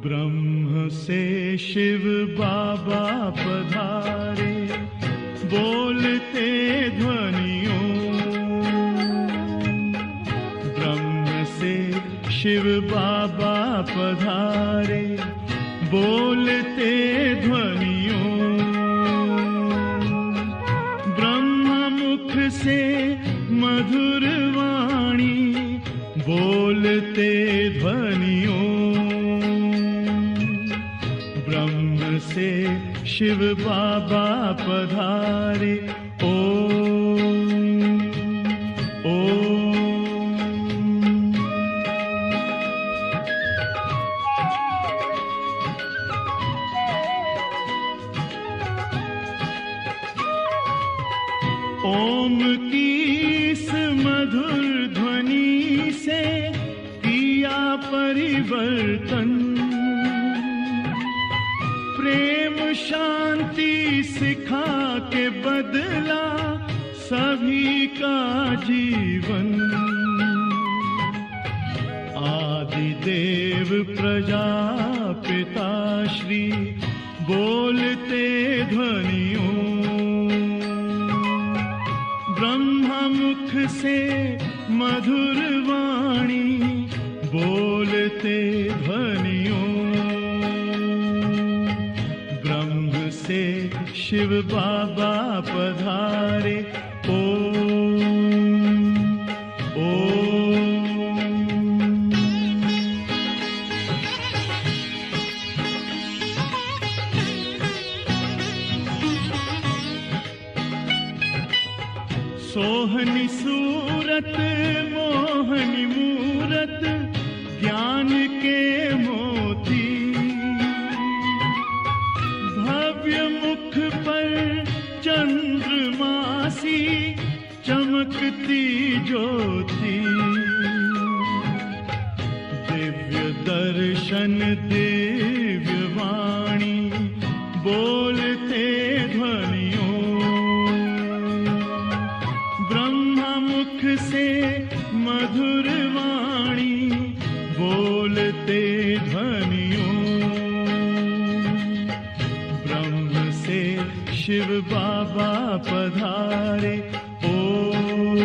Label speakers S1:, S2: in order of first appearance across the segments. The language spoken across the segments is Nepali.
S1: ब्रह्म से शिव बाबा पधारे, बोलते ध्वनियों। ब्रह्म से शिव बाबा पधारे, बोलते ध्वनियों। ब्रह्म मुख से मधुर वाणी, बोलते ध्वनियों। ब्रह्म से शिव बाबा पधारे, ओम ओम। ओम की इस मधुर ध्वनि से किया परिवर्तन। प्रेम शांति सिखा के बदला सभी का जीवन। आदि देव प्रजापिता श्री, बोलते ध्वनियों। ब्रह्मा मुख से मधुर वाणी, बोलते ध्वनियों। ब्रह्म से शिव बाबा पधारे, ओम ओम। सोहनी सूरत मोहनी मूरत, ज्ञान के मोती। भव्य मुख पर चंद्रमासी, चमकती ज्योति। दिव्य दर्शन दिव्य वाणी, बोलते ध्वनियों। ब्रह्मा मुख से मधुर वाणी, बोलते ध्वनियों। ब्रह्म से शिव बाबा पधारे, ओम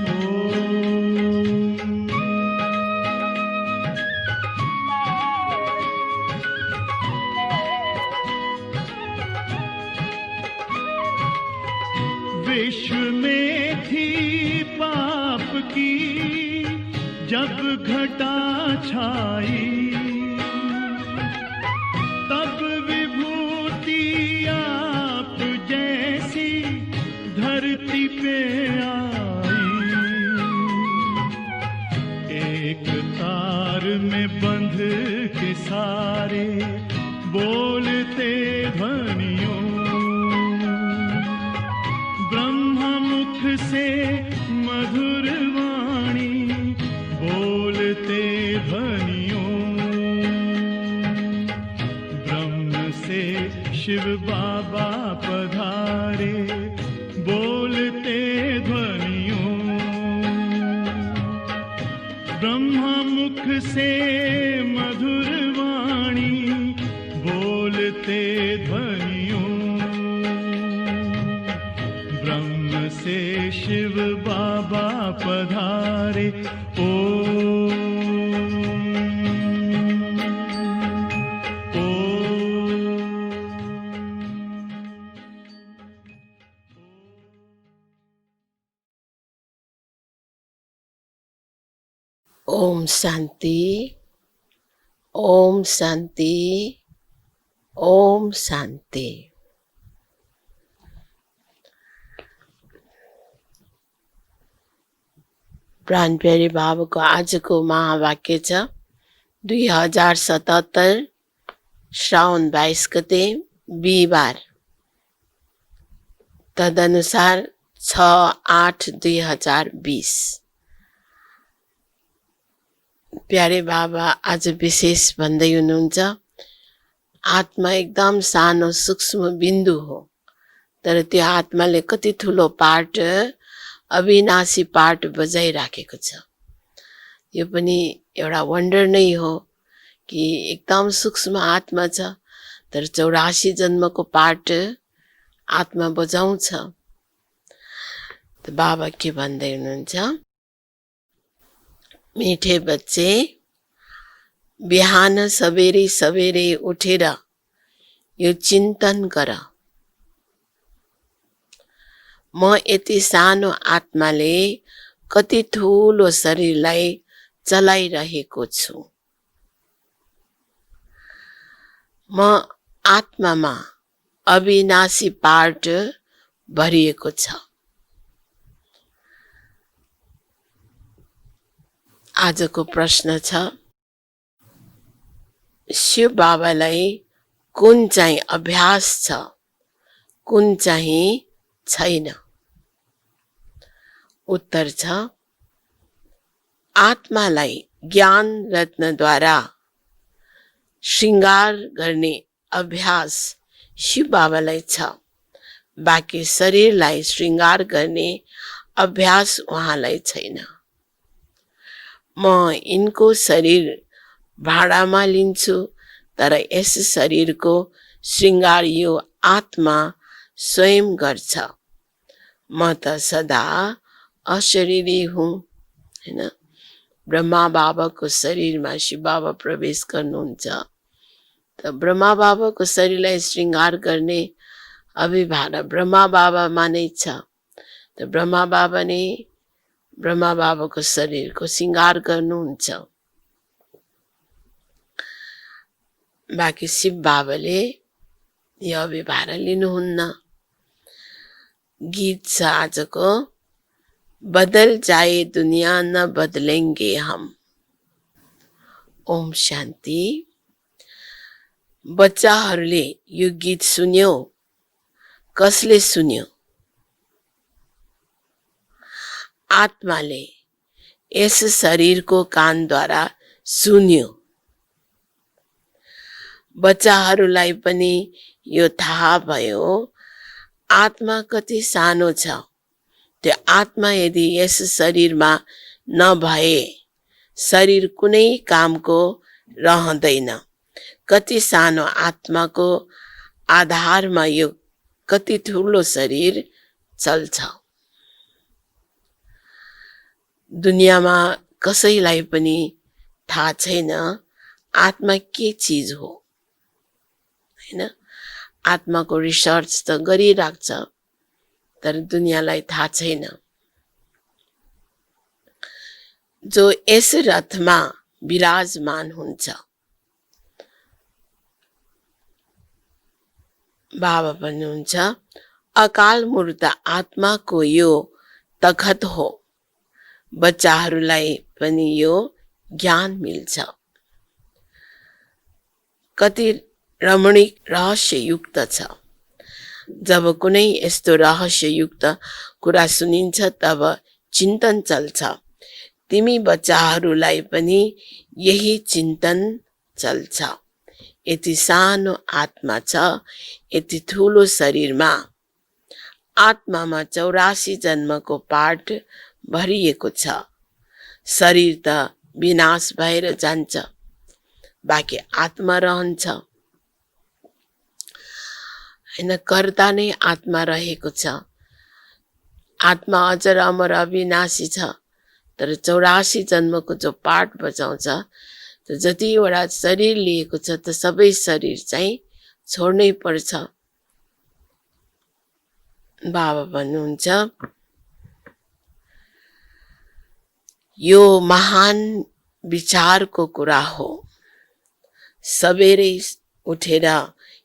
S1: ओम। विश्व में थी पाप की जब घटा छाई, तब विभूति आप जैसी धरती पे आई। एक तार में बंध के सारे, बोलते ध्वनियों। ब्रह्मा मुख से मधुर वाणी, बोलते ध्वनियों। ब्रह्म से शिव बाबा पधारे, बोलते ध्वनियों। ब्रह्मा मुख से मधुर वाणी, बोलते ध्वनियों। ब्रह्म से शिव बाबा पधारे, ओम ओम।
S2: ओम शांति, ओम शांति, ओम शांति। प्राण प्यारे बाबाको आजको महावाक्य छ 2077 श्रावण 22 गते बिहिबार। तदनुसार 6/8/2020। प्यारे बाबा आज विशेष भन्दै हुनुहुन्छ, आत्मा एकदम सानो सूक्ष्म बिन्दु हो, तर त्यो आत्माले कति ठुलो पार्ट, अविनाशी पार्ट बजाइराखेको छ। यो पनि एउटा वन्डर नै हो कि एकदम सूक्ष्म आत्मा छ, तर 84 जन्मको पार्ट आत्मा बजाउँछ। त बाबा के भन्दै हुनुहुन्छ, मीठे बच्चे, बिहान सवेरे सवेरे उठेर यो चिन्तन गर, म यति सानो आत्माले कति ठुलो शरीरलाई चलाइरहेको छु। म आत्मामा अविनाशी पार्ट भरिएको छ। आजको प्रश्न छ, शिव बाबालाई कुन चाहिँ अभ्यास छ, कुन चाहिँ छैन? उत्तर छ, आत्मालाई ज्ञान रत्नद्वारा श्रृंगार गर्ने अभ्यास शिव बाबालाई छ, बाँकी शरीरलाई श्रृंगार गर्ने अभ्यास उहाँलाई छैन। म यिनको शरीर भाडामा लिन्छु, तर यस शरीरको श्रृंगार यो आत्मा स्वयं गर्छ। म त सदा अशरीरी हुँ, हैन? ब्रह्मा बाबाको शरीरमा शिव बाबा प्रवेश गर्नुहुन्छ, त ब्रह्मा बाबाको शरीरलाई श्रृंगार गर्ने अभिभार ब्रह्मा बाबामा नै छ। त ब्रह्मा बाबा नै ब्रह्मा बाबाको शरीरको श्रृंगार गर्नुहुन्छ, बाँकी शिव बाबाले यो अभिभार लिनुहुन्न। गीत छ आजको, बदल जाए दुनिया न बदलेंगे हम। ओम शान्ति। बच्चाहरूले यो गीत सुन्यो, कसले सुन्यो? आत्माले यस शरीरको कानद्वारा सुन्यो। बच्चाहरूलाई पनि यो थाहा भयो, आत्मा कति सानो छ। त्यो आत्मा यदि यस शरीरमा नभए शरीर कुनै कामको रहँदैन। कति सानो आत्माको आधारमा यो कति ठुलो शरीर चल्छ। दुनियाँमा कसैलाई पनि थाहा छैन आत्मा के चीज हो, हैन? आत्माको रिसर्च त गरिराख्छ, तर दुनियाँलाई थाहा छैन। जो यस रथमा विराजमान हुन्छ, बाबा भन्नुहुन्छ, अकाल मूर्त आत्माको यो तखत हो। बच्चाहरूलाई पनि यो ज्ञान मिल्छ। कति रमणीक रहस्ययुक्त छ। जब कुनै यस्तो रहस्ययुक्त कुरा सुनिन्छ तब चिन्तन चल्छ। तिमी बच्चाहरूलाई पनि यही चिन्तन चल्छ। यति सानो आत्मा छ, यति ठुलो शरीरमा। आत्मामा 84 जन्मको पार्ट भरिएको छ। शरीर त विनाश भएर जान्छ, बाँकी आत्मा रहन्छ, हैन? कर्ता नै आत्मा रहेको छ। आत्मा अजर अमर अविनाशी छ, तर 84 जन्मको जो पार्ट बजाउँछ, त जतिवटा शरीर लिएको छ त सबै शरीर चाहिँ छोड्नै पर्छ। बाबा भन्नुहुन्छ, यो महान विचारको कुरा हो। सबेरै उठेर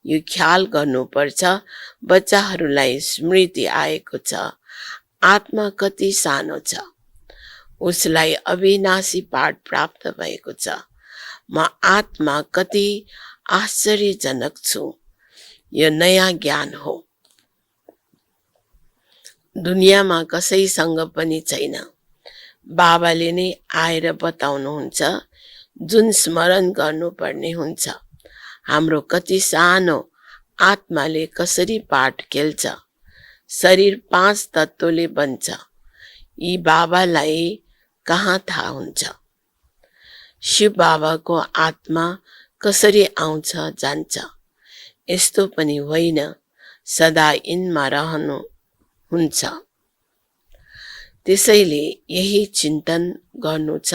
S2: यो ख्याल गर्नुपर्छ। बच्चाहरूलाई स्मृति आएको छ, आत्मा कति सानो छ, उसलाई अविनाशी पाठ प्राप्त भएको छ। म आत्मा कति आश्चर्यजनक छु। यो नयाँ ज्ञान हो। दुनियाँमा कसैसँग पनि छैन। बाबाले नै आएर बताउनुहुन्छ, जुन स्मरण गर्नुपर्ने हुन्छ। हाम्रो कति सानो आत्माले कसरी पाठ खेल्छ। शरीर 5 तत्त्वले बन्छ। यी बाबालाई कहाँ थाहा हुन्छ। शिव बाबाको आत्मा कसरी आउँछ जान्छ। यस्तो पनि होइन सदा यिनमा रहनु हुन्छ। त्यसैले यही चिन्तन गर्नु छ।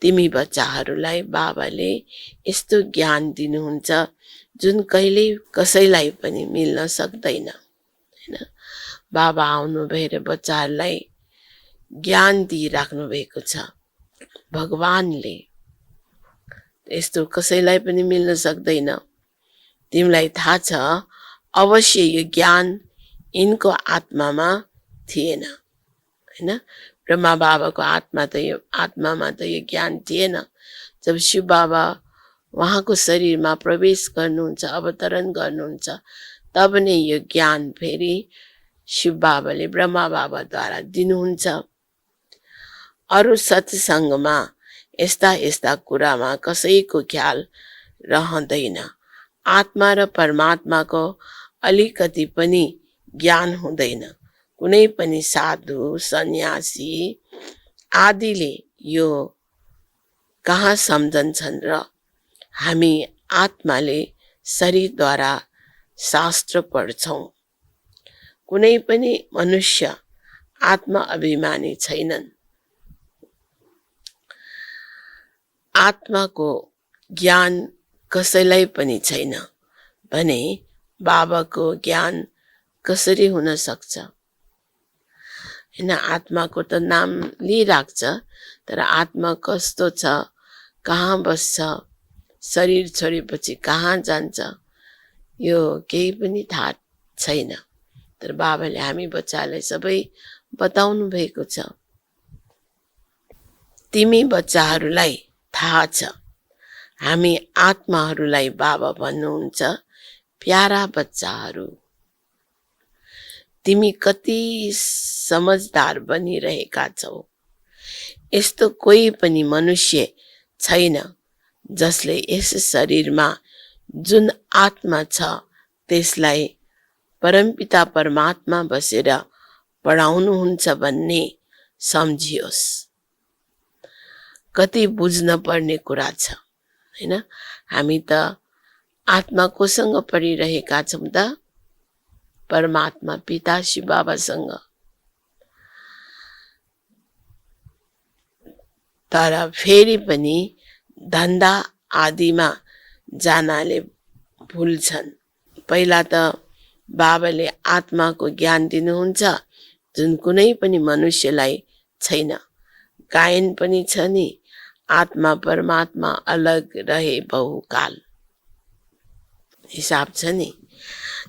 S2: तिमी बच्चाहरूलाई बाबाले यस्तो ज्ञान दिनुहुन्छ जुन कहिले कसैलाई पनि मिल्न सक्दैन, हैन। बाबा आउनु भएर बच्चाहरूलाई ज्ञान दिइराख्नु भएको छ भगवानले। यस्तो कसैलाई पनि मिल्न सक्दैन। तिमीलाई थाहा छ अवश्य यो ज्ञान यिनको आत्मामा थिएन, हैन। ब्रह्मा बाबाको आत्मामा त यो ज्ञान थिएन। जब शिव बाबा उहाँको शरीरमा प्रवेश गर्नुहुन्छ, अवतरण गर्नुहुन्छ, तब नै यो ज्ञान फेरि शिव बाबाले ब्रह्मा बाबाद्वारा दिनुहुन्छ। अरू सत्सङ्गमा यस्ता कुरामा कसैको ख्याल रहँदैन। आत्मा र परमात्माको अलिकति पनि ज्ञान हुँदैन। कुनै पनि साधु सन्यासी आदिले यो कहाँ सम्झन्छन् र। हामी आत्माले शरीरद्वारा शास्त्र पढ्छौं। कुनै पनि मनुष्य आत्मा अभिमानी छैनन्। आत्माको ज्ञान कसैलाई पनि छैन भने बाबाको ज्ञान कसरी हुन सक्छ, हैन। आत्माको त नाम लिइराख्छ, तर आत्मा कस्तो छ, कहाँ बस्छ, शरीर छोडेपछि कहाँ जान्छ, यो केही पनि थाहा छैन। तर बाबाले हामी बच्चालाई सबै बताउनु भएको छ। तिमी बच्चाहरूलाई थाहा छ हामी आत्माहरूलाई बाबा भन्नुहुन्छ प्यारा बच्चाहरू। तिमी कति समझदार बनिरहेका छौ। यस्तो कोही पनि मनुष्य छैन जसले यस शरीरमा जुन आत्मा छ त्यसलाई परमपिता परमात्मा बसेर पढाउनुहुन्छ भन्ने सम्झियोस्। कति बुझ्न पर्ने कुरा छ, हैन। हामी त आत्मा कोसँग पढिरहेका छौं त, परमात्मा पिता शिव बाबासँग। तर फेरि पनि धन्दा आदिमा जानाले भुल्छन्। पहिला त बाबाले आत्माको ज्ञान दिनुहुन्छ जुन कुनै पनि मनुष्यलाई छैन। गायन पनि छ नि, आत्मा परमात्मा अलग रहे बहुकाल, हिसाब छ नि।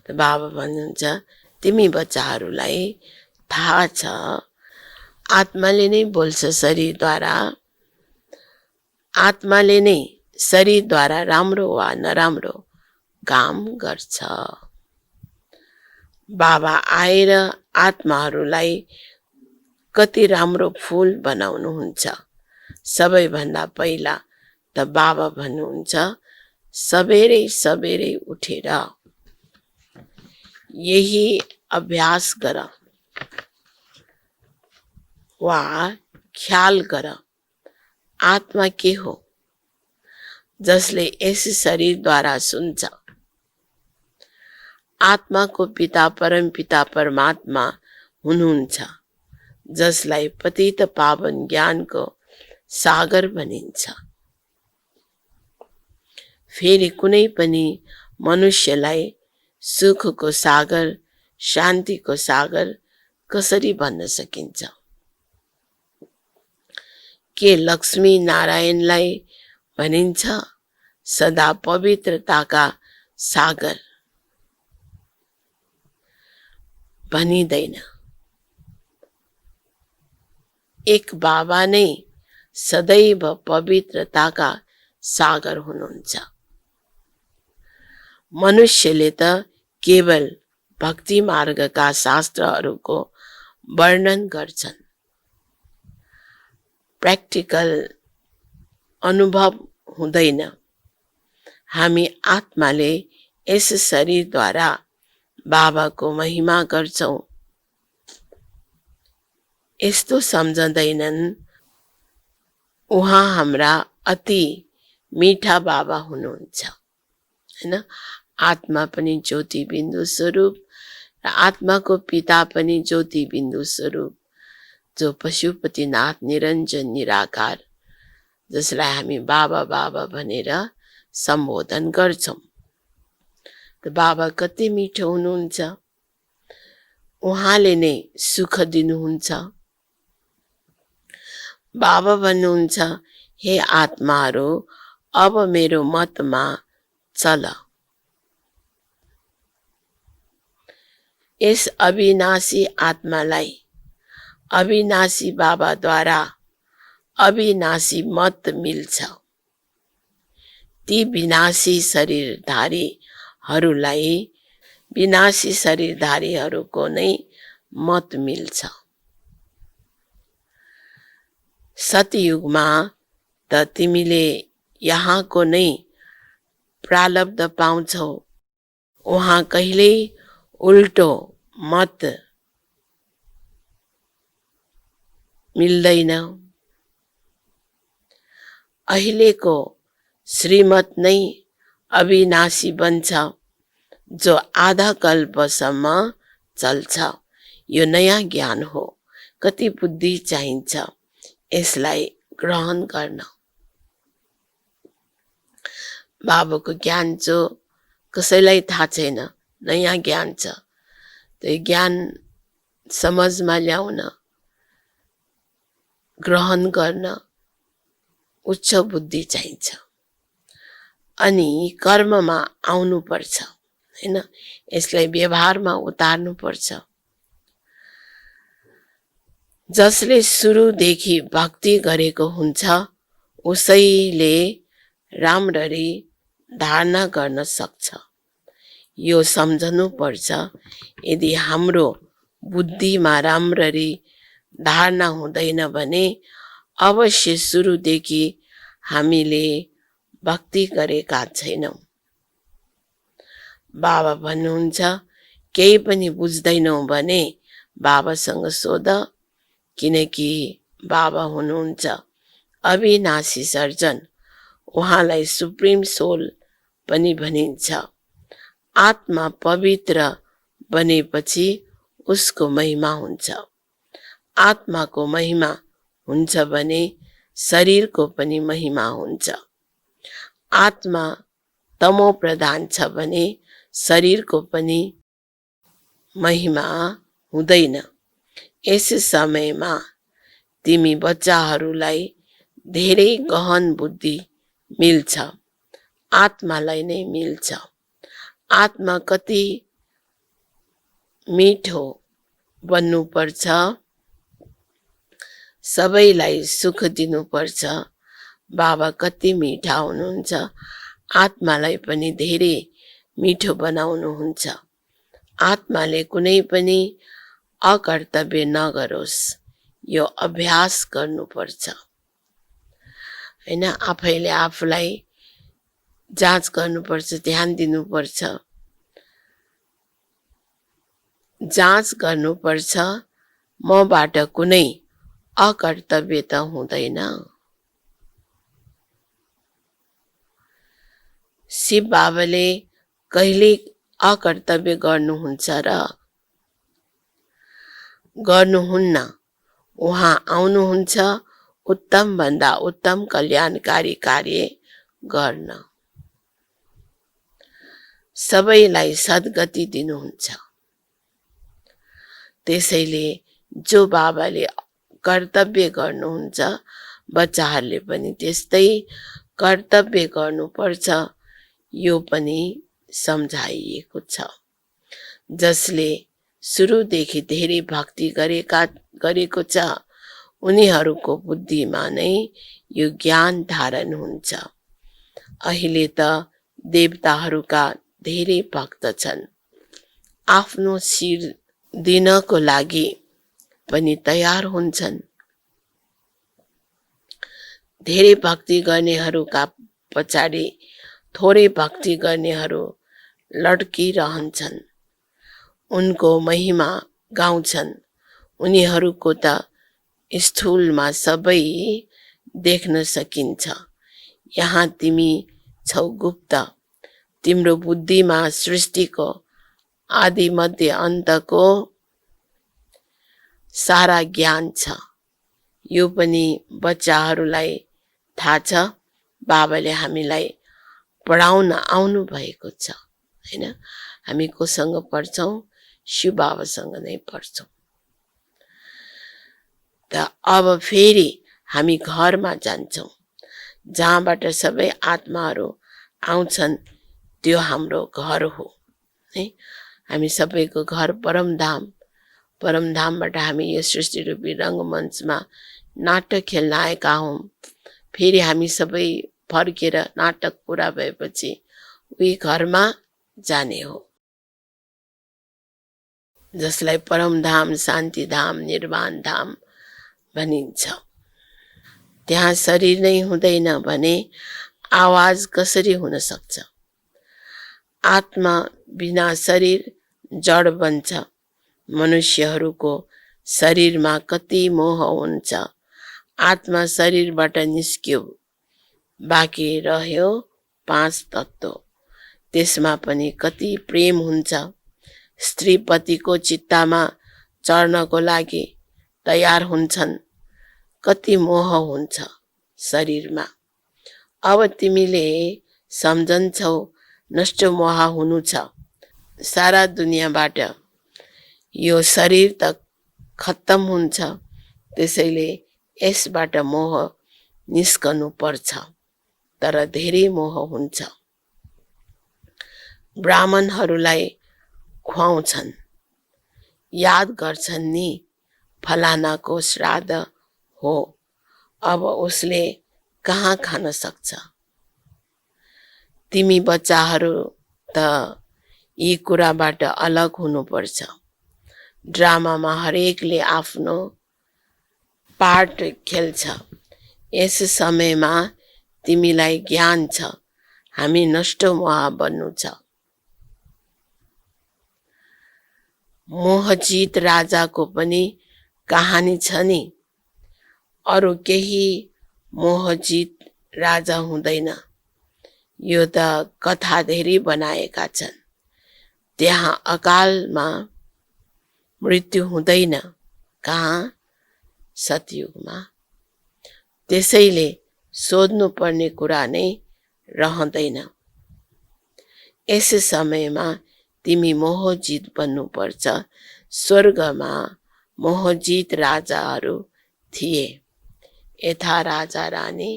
S2: त बाबा भन्नुहुन्छ तिमी बच्चाहरूलाई थाहा छ आत्माले नै बोल्छ शरीरद्वारा। आत्माले नै शरीरद्वारा राम्रो वा नराम्रो काम गर्छ। बाबा आएर आत्माहरूलाई कति राम्रो फूल बनाउनुहुन्छ। सबैभन्दा पहिला त बाबा भन्नुहुन्छ सबेरै सबेरै उठेर यही अभ्यास गर वा ख्याल गर। आत्मा के हो? जसले यस शरीरद्वारा सुन्छ। आत्माको पिता परम पिता परमात्मा हुनुहुन्छ जसलाई पतित पावन ज्ञानको सागर भनिन्छ। फेरि कुनै पनि मनुष्यलाई सुखको सागर शान्तिको सागर कसरी भन्न सकिन्छ? के लक्ष्मी नारायणलाई भनिन्छ सदा पवित्रताका सागर? भनिदैन। एक बाबा नै सदैव पवित्रताका सागर हुनुहुन्छ। मनुष्यले त केवल भक्ति मार्गका शास्त्रहरूको वर्णन गर्छन्। प्र्याक्टिकल अनुभव हुँदैन। हामी आत्माले यस शरीरद्वारा बाबाको महिमा गर्छौं। यस्तो सम्झँदैनन् उहाँ हाम्रा अति मीठा बाबा हुनुहुन्छ, हैन। आत्मा पनि ज्योति बिन्दु स्वरूप र आत्माको पिता पनि ज्योति बिन्दु स्वरूप, जो पशुपतिनाथ निरञ्जन निराकार, जसलाई हामी बाबा बाबा भनेर सम्बोधन गर्छौं। त बाबा कति मिठो हुनुहुन्छ। उहाँले नै सुख दिनुहुन्छ। बाबा भन्नुहुन्छ, हे आत्माहरू, अब मेरो मतमा चल। यस अविनाशी आत्मालाई अविनाशी बाबाद्वारा अविनाशी मत मिल्छ। ती विनाशी शरीरधारीहरूलाई विनाशी शरीरधारीहरूको नै मत मिल्छ। सतयुगमा त तिमीले यहाँको नै प्रालब्ध पाउँछौ। उहाँ कहिल्यै उल्टो मत मिल्दैन। अहिलेको श्रीमत नै अविनाशी बन्छ, जो आधा कल्पसम्म चल्छ। यो नयाँ ज्ञान हो। कति बुद्धि चाहिन्छ यसलाई ग्रहण गर्न। बाबाको ज्ञान जो कसैलाई थाहा छैन, नयाँ ज्ञान छ। त्यो ज्ञान समझमा ल्याउन, ग्रहण गर्न उच्च बुद्धि चाहिन्छ। अनि कर्ममा आउनु पर्छ, हैन। यसलाई व्यवहारमा उतार्नु पर्छ। जसले सुरुदेखि भक्ति गरेको हुन्छ उसैले राम्ररी धारणा गर्न सक्छ। यो सम्झनु पर्छ। यदि हाम्रो बुद्धिमा राम्ररी धारणा हुँदैन भने अवश्य सुरुदेखि हामीले भक्ति गरेका छैनौं। बाबा भन्नुहुन्छ, केही पनि बुझ्दैनौ भने बाबासँग सोध, किनकि बाबा हुनुहुन्छ अविनाशी सर्जन। उहाँलाई सुप्रिम सोल पनि भनिन्छ। आत्मा पवित्र बनेपछि उसको महिमा हुन्छ। आत्माको महिमा हुन्छ भने शरीरको पनि महिमा हुन्छ। आत्मा तमो प्रधान छ भने शरीरको पनि महिमा हुँदैन। यस समयमा तिमी बच्चाहरूलाई धेरै गहन बुद्धि मिल्छ। आत्मालाई नै मिल्छ। आत्मा कति मिठो बन्नुपर्छ, सबैलाई सुख दिनुपर्छ। बाबा कति मिठा हुनुहुन्छ। आत्मालाई पनि धेरै मिठो बनाउनुहुन्छ। आत्माले कुनै पनि अकर्तव्य नगरोस्, यो अभ्यास गर्नुपर्छ, हैन। आफैले आफूलाई जाँच गर्नुपर्छ, ध्यान दिनुपर्छ, जाँच गर्नुपर्छ। मबाट कुनै अकर्तव्य त हुँदैन। शिव बाबाले कहिले अकर्तव्य गर्नुहुन्छ र? गर्नुहुन्न। उहाँ आउनुहुन्छ उत्तम भन्दा उत्तम कल्याणकारी कार्य गर्न। सबैलाई सद्गति दिनुहुन्छ। त्यसैले जो बाबाले कर्तव्य गर्नुहुन्छ, बच्चाहरूले पनि त्यस्तै कर्तव्य गर्नुपर्छ। यो पनि सम्झाइएको छ। जसले सुरुदेखि धेरै भक्ति गरेको छ उनीहरूको बुद्धिमा नै यो ज्ञान धारण हुन्छ। अहिले त देवताहरूका धेरै भक्त छन्। आफ्नो शिर दिनको लागि पनि तयार हुन्छन्। धेरै भक्ति गर्नेहरूका पछाडि थोरै भक्ति गर्नेहरू लड्किरहन्छन्, उनको महिमा गाउँछन्। उनीहरूको त स्थूलमा सबै देख्न सकिन्छ। यहाँ तिमी छौ गुप्त, तिम्रो बुद्धिमा सृष्टिको आदि मध्य अन्तको सारा ज्ञान छ। यो पनि बच्चाहरूलाई थाहा छ। बाबाले हामीलाई पढाउन आउनु भएको छ, हैन? हामी कोसँग पढ्छौं? शिव बाबासँग नै पढ्छौं। त अब फेरि हामी घरमा जान्छौं, जहाँबाट सबै आत्माहरू आउँछन्। त्यो हाम्रो घर हो, है? हामी सबैको घर परमधाम। परमधामबाट हामी यो सृष्टि रूपी रङ्गमञ्चमा नाटक खेल्न आएका हौं। फेरि हामी सबै फर्केर नाटक पूरा भएपछि उही घरमा जाने हो, जसलाई परमधाम, शान्तिधाम, निर्वाण धाम भनिन्छ। त्यहाँ शरीर नै हुँदैन भने आवाज कसरी हुन सक्छ? आत्मा बिना शरीर जड बन्छ। मनुष्यहरूको शरीरमा कति मोह हुन्छ। आत्मा शरीरबाट निस्क्यो, बाँकी रह्यो 5 तत्त्व। त्यसमा पनि कति प्रेम हुन्छ। स्त्री पतिको चित्तामा चढ्नको लागि तयार हुन्छन्। कति मोह हुन्छ शरीरमा। अब तिमीले सम्झन्छौ नष्ट मोह हुनु छ सारा दुनियाँबाट। यो शरीर त खत्तम हुन्छ, त्यसैले यसबाट मोह निस्कनु पर्छ। तर धेरै मोह हुन्छ। ब्राह्मणहरूलाई खुवाउँछन्, याद गर्छन् नि फलानाको श्राद्ध हो, अब उसले कहाँ खान सक्छ? तिमी बच्चाहरू त यी कुराबाट अलग हुनुपर्छ। ड्रामामा हरेकले आफ्नो पार्ट खेल्छ। यस समयमा तिमीलाई ज्ञान छ हामी नष्ट मोह बन्नु छ। मोहजित राजाको पनि कहानी छ नि। अरू केही मोहजित राजा हुँदैन। यो त कथा धेरै बनाएका छन्। त्यहाँ अकालमा मृत्यु हुँदैन। कहाँ? सतयुगमा। त्यसैले सोध्नु पर्ने कुरा नै रहँदैन। यस समयमा तिमी मोहजित बन्नुपर्छ। स्वर्गमा मोहजित राजाहरू थिए, यथा राजा रानी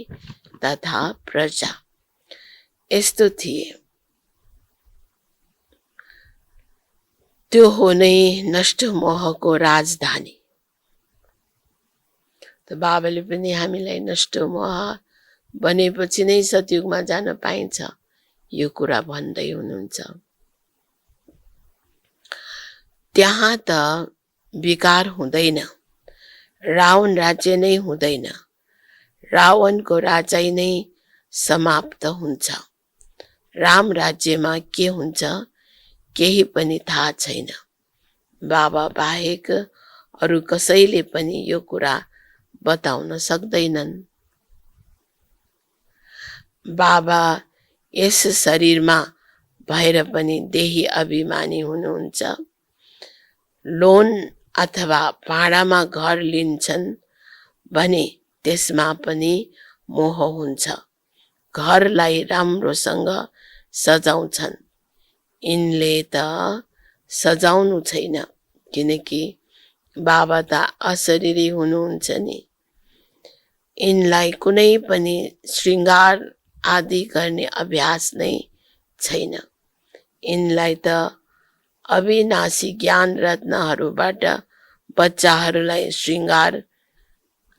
S2: तथा प्रजा। यस्तो थिए। त्यो हो नै नष्ट मोहको राजधानी। त बाबाले पनि हामीलाई नष्ट मोह बनेपछि नै सतयुगमा जान पाइन्छ यो कुरा भन्दै हुनुहुन्छ। त्यहाँ त विकार हुँदैन। रावण राज्य नै हुँदैन। रावणको राज्य नै समाप्त हुन्छ। राम राज्यमा के हुन्छ केही पनि थाहा छैन। बाबा बाहेक अरू कसैले पनि यो कुरा बताउन सक्दैनन्। बाबा यस शरीरमा भएर पनि देही अभिमानी हुनुहुन्छ। लोन अथवा भाडामा घर लिन्छन् भने त्यसमा पनि मोह हुन्छ। घरलाई राम्रोसँग सजाउँछन्। यिनले त सजाउनु छैन, किनकि बाबा त अशरीरी हुनुहुन्छ नि। यिनलाई कुनै पनि श्रृङ्गार आदि गर्ने अभ्यास नै छैन। यिनलाई त अविनाशी ज्ञान रत्नहरूबाट बच्चाहरूलाई श्रृङ्गार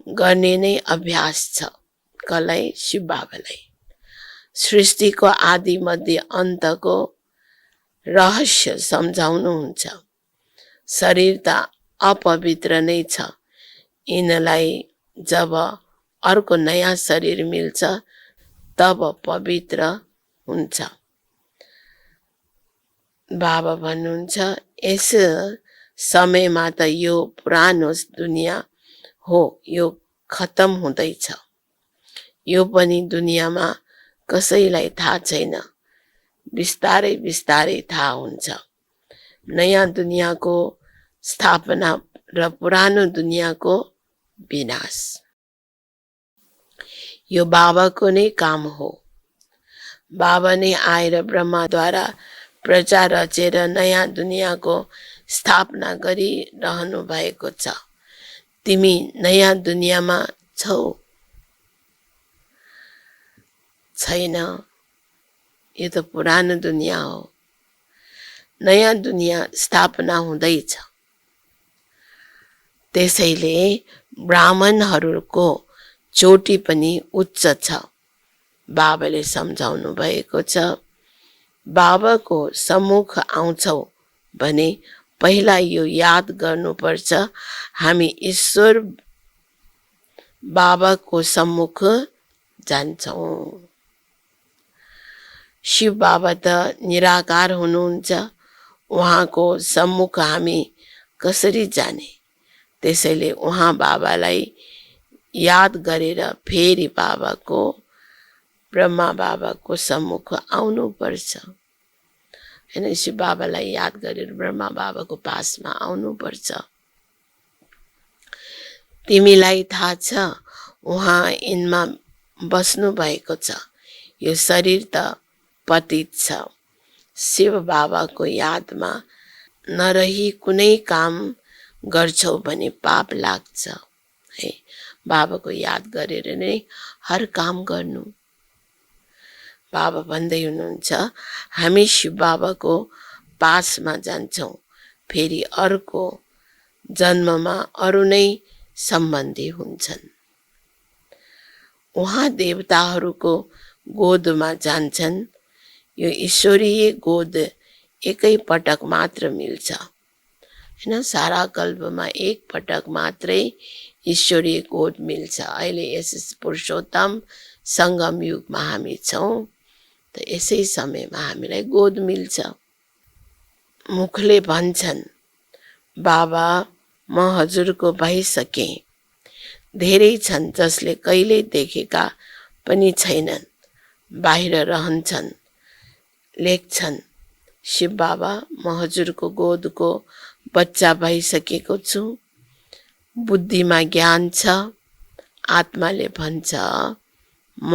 S2: गर्ने नै अभ्यास छ। कसलाई? शिव बाबालाई। सृष्टिको आदि मध्य अन्तको रहस्य सम्झाउनुहुन्छ। शरीर त अपवित्र नै छ। यिनलाई जब अर्को नयाँ शरीर मिल्छ तब पवित्र हुन्छ। बाबा भन्नुहुन्छ यस समयमा त यो पुरानो दुनियाँ हो, यो खत्तम हुँदैछ। यो पनि दुनियाँमा कसैलाई थाहा छैन, बिस्तारै बिस्तारै थाहा हुन्छ। नयाँ दुनियाँको स्थापना र पुरानो दुनियाँको विनाश यो बाबाको नै काम हो। बाबा नै आएर ब्रह्माद्वारा प्रजा रचेर नयाँ दुनियाँको स्थापना गरिरहनु भएको छ। तिमी नयाँ दुनियाँमा छौ? छैन, यो त पुरानो दुनियाँ हो। नयाँ दुनियाँ स्थापना हुँदैछ। त्यसैले ब्राह्मणहरूको चोटी पनि उच्च छ। बाबाले सम्झाउनु भएको छ, बाबाको सम्मुख आउँछौ भने पहिला यो याद गर्नुपर्छ, हामी ईश्वर बाबाको सम्मुख जान्छौँ। शिव बाबा त निराकार हुनुहुन्छ, उहाँको सम्मुख हामी कसरी जाने? त्यसैले उहाँ बाबालाई याद गरेर फेरि बाबाको ब्रह्मा बाबाको सम्मुख आउनुपर्छ। हैन, शिव बाबालाई याद गरेर ब्रह्मा बाबाको पासमा आउनुपर्छ। तिमीलाई थाहा छ उहाँ यिनमा बस्नु भएको छ। यो शरीर त पतित छ। शिव बाबाको यादमा नरही कुनै काम गर्छौ भने पाप लाग्छ। है, बाबाको याद गरेर नै हर काम गर्नु। बाबा भन्दै हुनुहुन्छ हामी शिव बाबाको पासमा जान्छौँ, फेरि अर्को जन्ममा अरू नै सम्बन्धी हुन्छन्। उहाँ देवताहरूको गोदमा जान्छन्। यो ईश्वरीय गोद एकै पटक मात्र मिल्छ। हैन, सारा कल्पमा एक पटक मात्रै ईश्वरीय गोद मिल्छ। अहिले यस पुरुषोत्तम सङ्गम युगमा हामी छौँ, त यसै समयमा हामीलाई गोद मिल्छ। मुखले भन्छन् बाबा म हजुरको भइसकेँ। धेरै छन् जसले कहिल्यै देखेका पनि छैनन्, बाहिर रहन्छन्, लेख्छन् शिव बाबा म हजुरको गोदको बच्चा भइसकेको छु। बुद्धिमा ज्ञान छ। आत्माले भन्छ म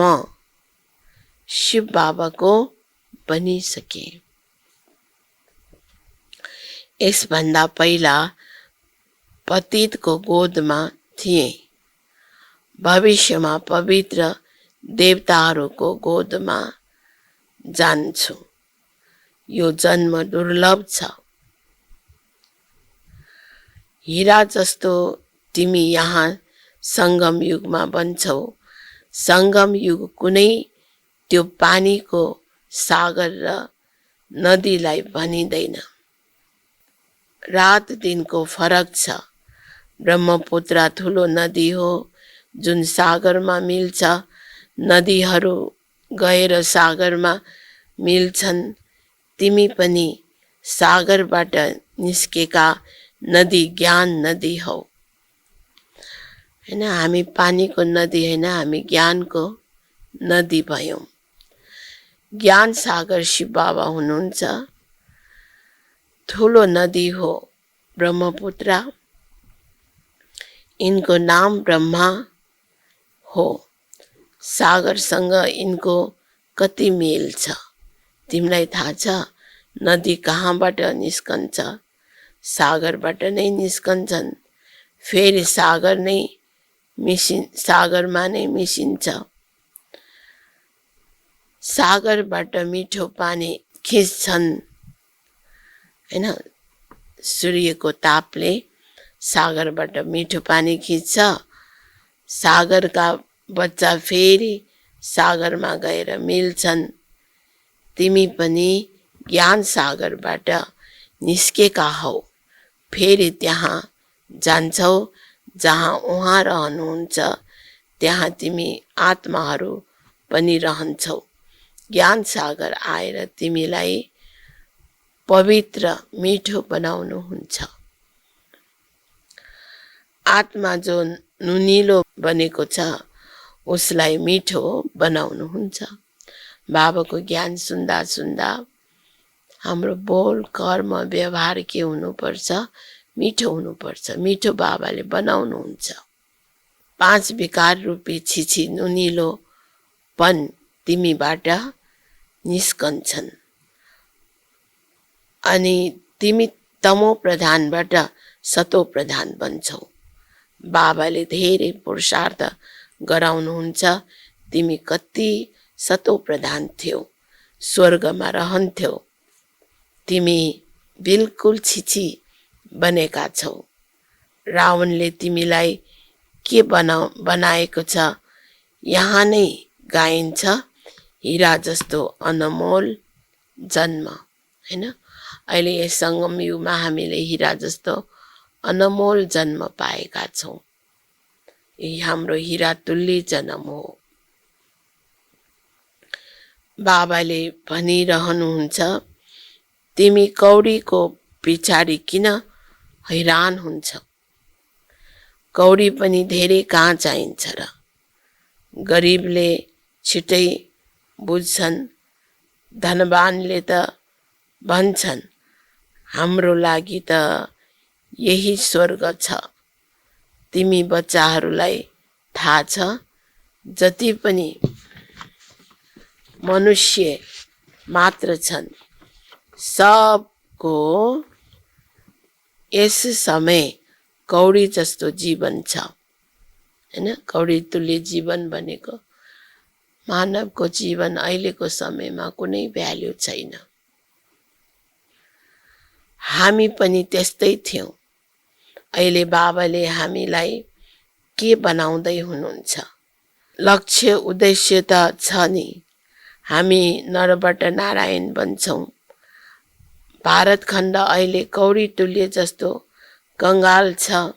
S2: शिव बाबाको बनिसकेँ। यसभन्दा पहिला पतितको गोदमा थिए। भविष्यमा पवित्र देवताहरूको गोदमा जान्छु। यो जन्म दुर्लभ छ। हीरा जस्तो तिमी यहाँ सङ्गम युगमा बन्छौ। सङ्गम युग कुनै त्यो पानीको सागर र नदीलाई भनिँदैन। रात दिनको फरक छ। ब्रह्मपुत्र ठुलो नदी हो जुन सागरमा मिल्छ। नदीहरू गएर सागरमा मिल्छन्। तिमी पनि सागरबाट निस्केका नदी ज्ञान नदी हौ। हैन, हामी पानीको नदी हैन, हामी ज्ञानको नदी भयौँ। ज्ञान सागर शिव बाबा हुनुहुन्छ। ठुलो नदी हो ब्रह्मपुत्र। इनको नाम ब्रह्मा हो। सागरसँग इनको कति मेल छ तिमीलाई थाहा छ? नदी कहाँबाट निस्कन्छ? सागरबाट नै निस्कन्छन्। फेरि सागरमा नै मिसिन्छ। सागरबाट मिठो पानी खिच्छन्। हैन, सूर्यको तापले सागरबाट मिठो पानी खिच्छ। सागरका बच्चा फेरि सागरमा गएर मिल्छन्। तिमी पनि ज्ञान सागरबाट निस्केका हौ। फेरि त्यहाँ जान्छौ जहाँ उहाँ रहनुहुन्छ। त्यहाँ तिमी आत्माहरू पनि रहन्छौ। ज्ञान सागर आएर तिमीलाई पवित्र मिठो बनाउनुहुन्छ। आत्मा जो नुनिलो बनेको छ उसलाई मिठो बनाउनुहुन्छ। बाबाको ज्ञान सुन्दा सुन्दा हाम्रो बोल कर्म व्यवहार के हुनुपर्छ? मिठो हुनुपर्छ। मिठो बाबाले बनाउनुहुन्छ। 5 विकार रूपी छिछि नुनिलोपन तिमीबाट निस्कन्छन् अनि तिमी तमो प्रधानबाट सतो प्रधान बन्छौ। बाबाले धेरै पुरुषार्थ गराउनुहुन्छ। तिमी कति सतो प्रधान थियौ, स्वर्गमा रहन्थ्यौ। तिमी बिल्कुल छिछि बनेका छौ। रावणले तिमीलाई के बनाएको छ? यहाँ नै गाइन्छ, हीरा जस्तो अनमोल जन्म, हैन? अहिले यस सङ्गम युगमा हामीले हीरा जस्तो अनमोल जन्म पाएका छौँ। यही हाम्रो हीरा तुल्य जन्म हो। बाबाले भनिरहनुहुन्छ, तिमी कौडीको पछाडि किन हैरान हुन्छौ? कौडी पनि धेरै कहाँ चाहिन्छ र? गरिबले छिटै बुझ्छन्, धनवानले त भन्छन् हाम्रो लागि त यही स्वर्ग छ। तिमी बच्चाहरूलाई थाहा छ, जति पनि मनुष्य मात्र छन् सबको यस समय कौडी जस्तो जीवन छ, हैन? कौडी तुल्य जीवन भनेको मानवको जीवन अहिलेको समयमा कुनै भ्याल्यु छैन। हामी पनि त्यस्तै थियौँ। अहिले बाबाले हामीलाई के बनाउँदै हुनुहुन्छ? लक्ष्य उद्देश्य त छ नि, हामी नरबाट नारायण बन्छौँ। भारत खण्ड अहिले कौडी तुल्य जस्तो कङ्गाल छ।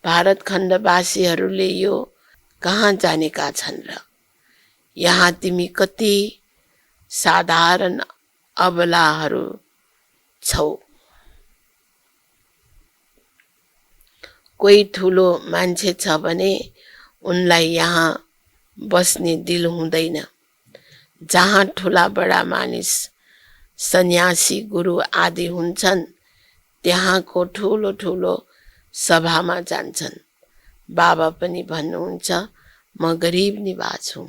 S2: भारत खण्डवासीहरूले यो कहाँ जानेका छन् र? यहाँ तिमी कति साधारण अबलाहरू छौ। कोही ठुलो मान्छे छ भने उनलाई यहाँ बस्ने दिल हुँदैन। जहाँ ठुला बडा मानिस सन्यासी गुरु आदि हुन्छन् त्यहाँको ठुलो ठुलो सभामा जान्छन्। बाबा पनि भन्नुहुन्छ, म गरिब निवाज हुँ।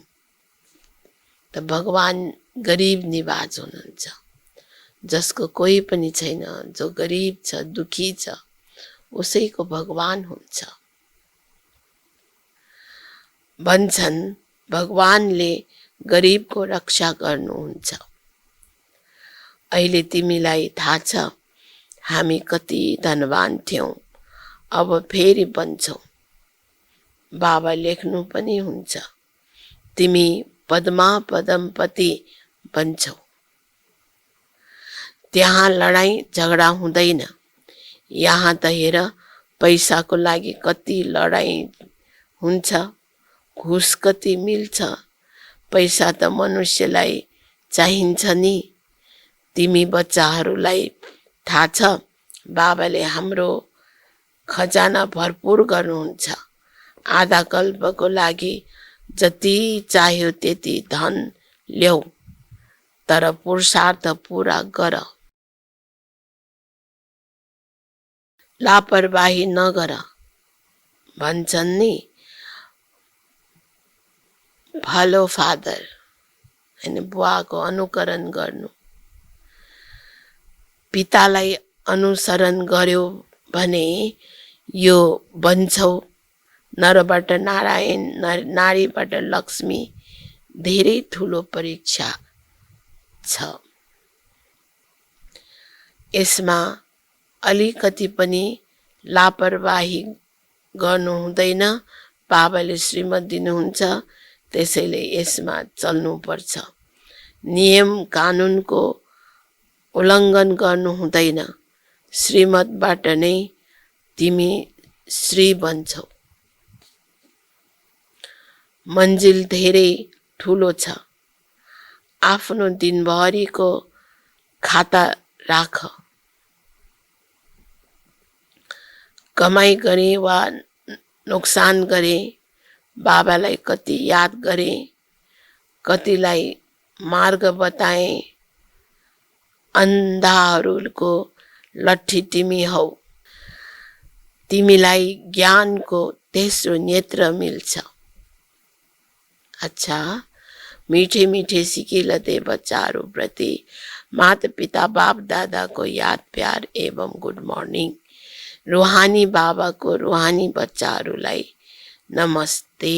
S2: त भगवान गरिब निवाज हुनुहुन्छ। जसको कोही पनि छैन, जो गरिब छ, दुखी छ, उसैको भगवान हुन्छ। भन्छन् भगवानले गरिबको रक्षा गर्नुहुन्छ। अहिले तिमीलाई थाहा छ हामी कति धनवान थियौँ, अब फेरि बन्छौ। बाबा लेख्नु पनि हुन्छ, तिमी पद्मा पदमपति बन्छौ। त्यहाँ लडाईँ झगडा हुँदैन। यहाँ त हेर पैसाको लागि कति लडाईँ हुन्छ, घुस कति मिल्छ। पैसा त मनुष्यलाई चाहिन्छ नि। तिमी बच्चाहरूलाई थाहा छ बाबाले हाम्रो खजाना भरपुर गर्नुहुन्छ। आधा कल्पको लागि जति चाहियो त्यति धन ल्याऊ, तर पुरुषार्थ पुरा गर। लापरवाही नगर भन्छन् नि। फलो फादर हैन, बुवाको अनुकरण गर्नु। पितालाई अनुसरण गर्यो भने यो बन्छौ। नरबाट नारायण, नारीबाट लक्ष्मी, धेरै ठुलो परीक्षा छ। यसमा अलिकति पनि लापरवाही गर्नु हुँदैन। बाबाले श्रीमत दिनुहुन्छ, त्यसैले यसमा चल्नुपर्छ। नियम कानुनको उल्लङ्घन गर्नु हुँदैन। श्रीमतबाट नै तिमी श्री बन्छौ। मन्जिल धेरै ठुलो छ। आफ्नो दिनभरिको खाता राख। कमाई गरे वा नोक्सान गरे, बाबालाई कति याद गरे, कतिलाई मार्ग बताए। अन्धाहरूको लट्ठी तिमी हौ, तिमीलाई ज्ञानको तेस्रो नेत्र मिल्छ। अच्छा, मीठे मीठे सिकिलते बच्चाहरू प्रति माता पिता बाप दादा को याद प्यार एवं गुड मॉर्निंग। रूहानी बाबा को रूहानी बच्चाहरूलाई नमस्ते।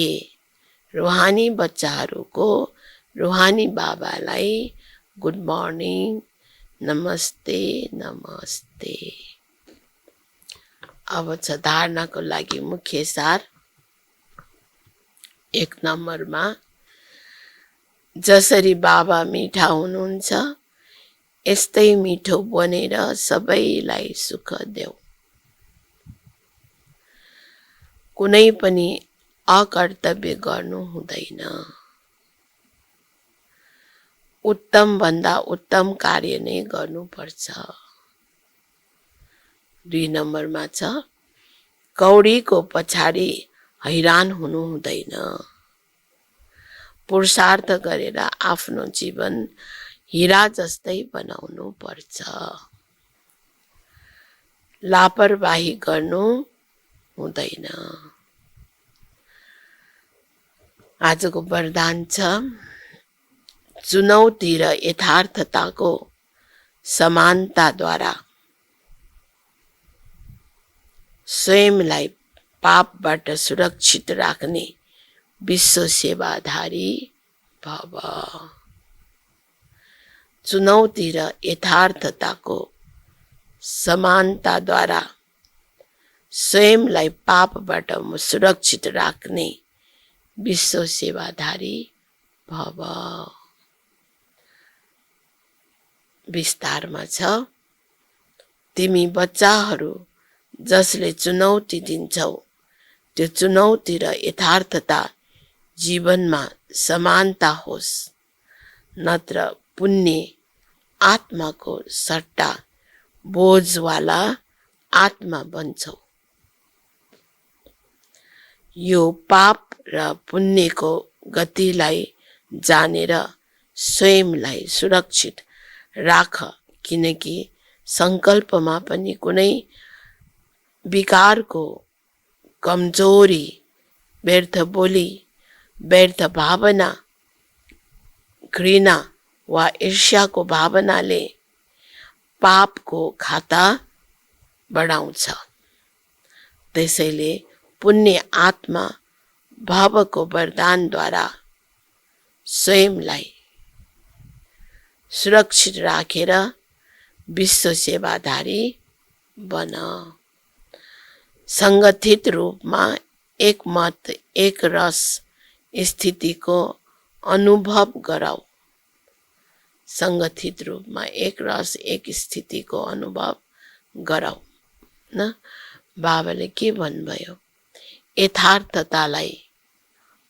S2: रूहानी बच्चाहरू को रूहानी बाबालाई गुड मॉर्निंग, नमस्ते नमस्ते। अब छ धारणाको लागि मुख्य सार। 1 नम्बरमा, जसरी बाबा मिठा हुनुहुन्छ यस्तै मिठो बनेर सबैलाई सुख देऊ। कुनै पनि अकर्तव्य गर्नु हुँदैन। उत्तम भन्दा उत्तम कार्य नै गर्नुपर्छ। 2 नम्बरमा छ, कौडीको पछाडि हैरान हुनु हुँदैन। पुरुषार्थ गरेर आफ्नो जीवन हीरा जस्तै बनाउनु पर्छ। लापरवाही गर्नु हुँदैन। आजको वरदान छ, चुनौती र यथार्थताको समानताद्वारा स्वयंलाई पापबाट सुरक्षित राख्ने विश्व सेवाधारी भव। चुनौती र यथार्थताको समानताद्वारा स्वयंलाई पापबाट सुरक्षित राख्ने विश्व सेवाधारी भव। विस्तारमा छ, तिमी बच्चाहरू जसले चुनौती दिन्छौ त्यो चुनौती र यथार्थता जीवनमा समानता होस्, नत्र पुण्य आत्माको सट्टा बोझवाला आत्मा बन्छौ। यो पाप र पुण्यको गतिलाई जानेर स्वयंलाई सुरक्षित राख, किनकि संकल्पमा पनि कुनै विकारको कमजोरी, व्यर्थ बोली, व्यर्थ भावना, घृणा वा ईर्ष्याको भावनाले पापको खाता बढाउँछ। त्यसैले पुण्य आत्मा भावको वरदानद्वारा स्वयंलाई सुरक्षित राखेर विश्व सेवाधारी बन। संगठित रूपमा एक मत एक रस स्थितिको अनुभव गराऊ। संगठित रूपमा एक रस एक स्थितिको अनुभव गराऊ न। बाबाले के भन्नुभयो, यथार्थतालाई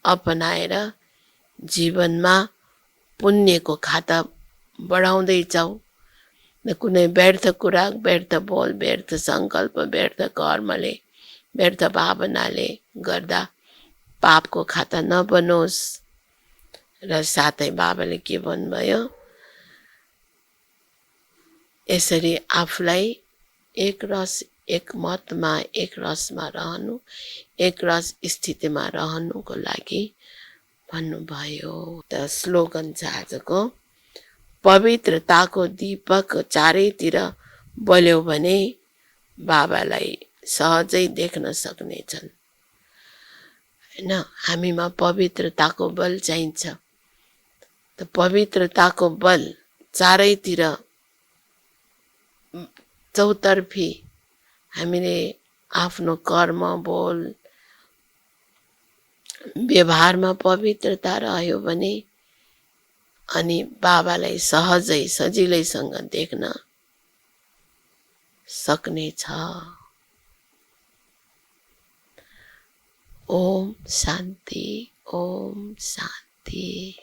S2: अपनाएर जीवनमा पुण्यको खाता बढाउँदै जाऊ। न कुनै व्यर्थ कुरा, व्यर्थ बोल, व्यर्थ संकल्प, व्यर्थ कर्मले, व्यर्थ भावनाले गर्दा पापको खाता नबनोस्। र साथै बाबाले के भन्नुभयो, यसरी आफूलाई एक रस एक मतमा एक रसमा रहनु, एक रस स्थितिमा रहनुको लागि भन्नुभयो। त स्लोगन छ आजको, पवित्रताको दीपक चारैतिर बल्यो भने बाबालाई सहजै देख्न सक्नेछन्। हैन, हामीमा पवित्रताको बल चाहिन्छ। त पवित्रताको बल चारैतिर चौतर्फी हामीले आफ्नो कर्म बोल व्यवहारमा पवित्रता रह्यो भने अनि बाबालाई सहजै सजिलैसँग देख्न सक्नेछ। ओम शान्ति, ओम शान्ति। शांति।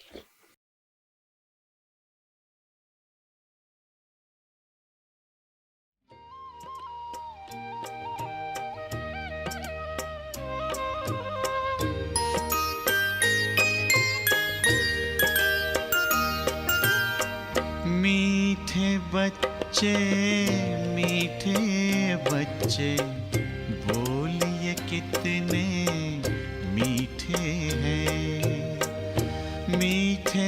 S1: मीठे बच्चे बोलिए कितने मीठे हैं। मीठे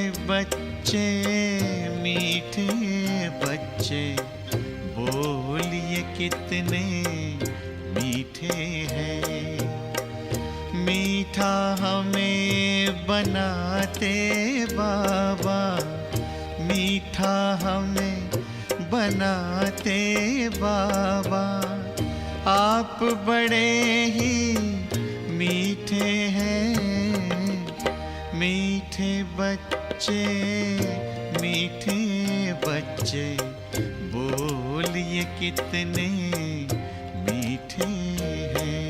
S1: बच्चे बोलिए कितने मीठे हैं। मीठा हमें बनाते बाबा, मीठा हमें बनाते बाबा। आप बड़े ही मीठे हैं। मीठे बच्चे बोलिए कितने मीठे हैं।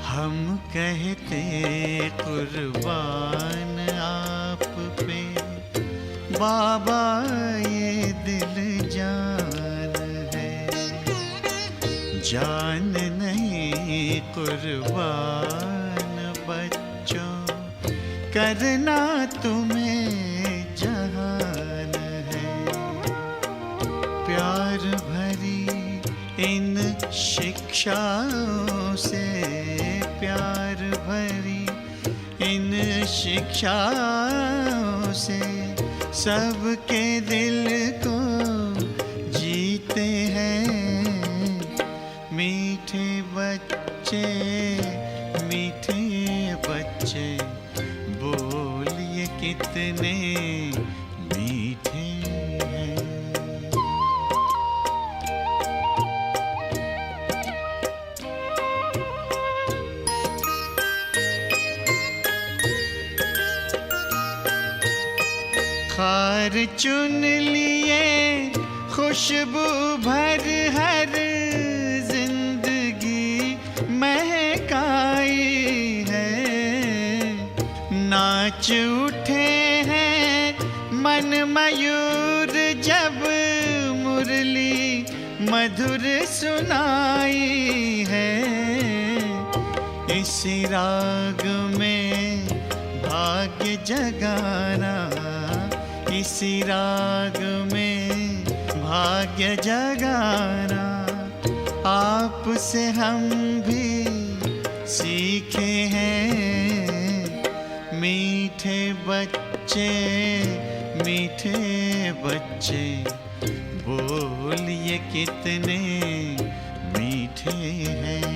S1: हम कहते कुर्बान आप पे बाबा, ये दिल जान है। जान नहीं कुर्बान बच्चों, करना तुम्हें जहान है। प्यार भरी इन शिक्षाओं से, प्यार भरी इन शिक्षाओं से सबके दिल को जीते हैं। मीठे बच्चे बोलिए कितने मीठे हैं। खार चुन लिए खुशबू भर हर जिंदगी महकाई है। नाच उठे हैं मन मयूर जब मुरली मधुर सुनाई है। इसी राग में भाग्य जगाना, इसी राग में भाग्य जगाना आपसे हम भी सीखे हैं। मीठे बच्चे बोलिए कितने मीठे हैं।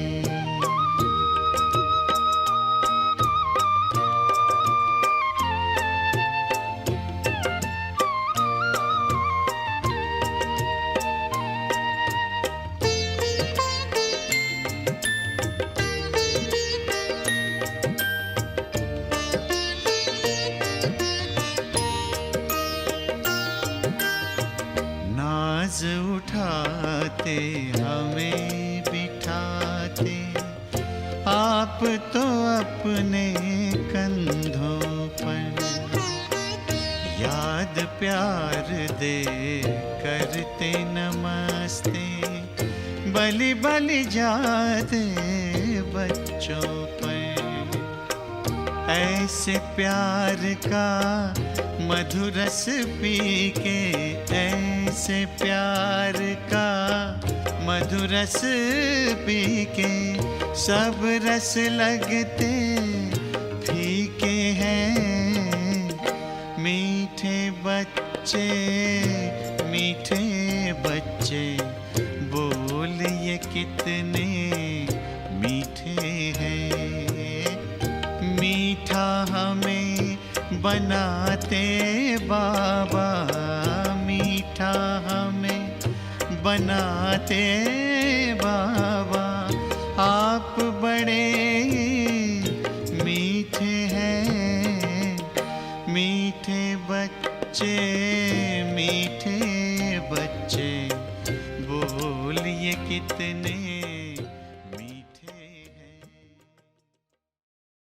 S1: नाज उठाते हमें बिठाते आप तो अपने कंधों पर। याद प्यार दे करते नमस्ते, बलि बलि जाते बच्चों पर। ऐसे प्यार का मधुरस पी के, ऐसे प्यार का मधुरस पी के सब रस लगते फीके हैं। मीठे बच्चे बोलिए कितने मीठे हैं। मीठा हमें बनाते बाबा, मीठा हमें बनाते बाबा। आप बड़े मीठे हैं, मीठे बच्चे, मीठे बच्चे, बोलिए कितने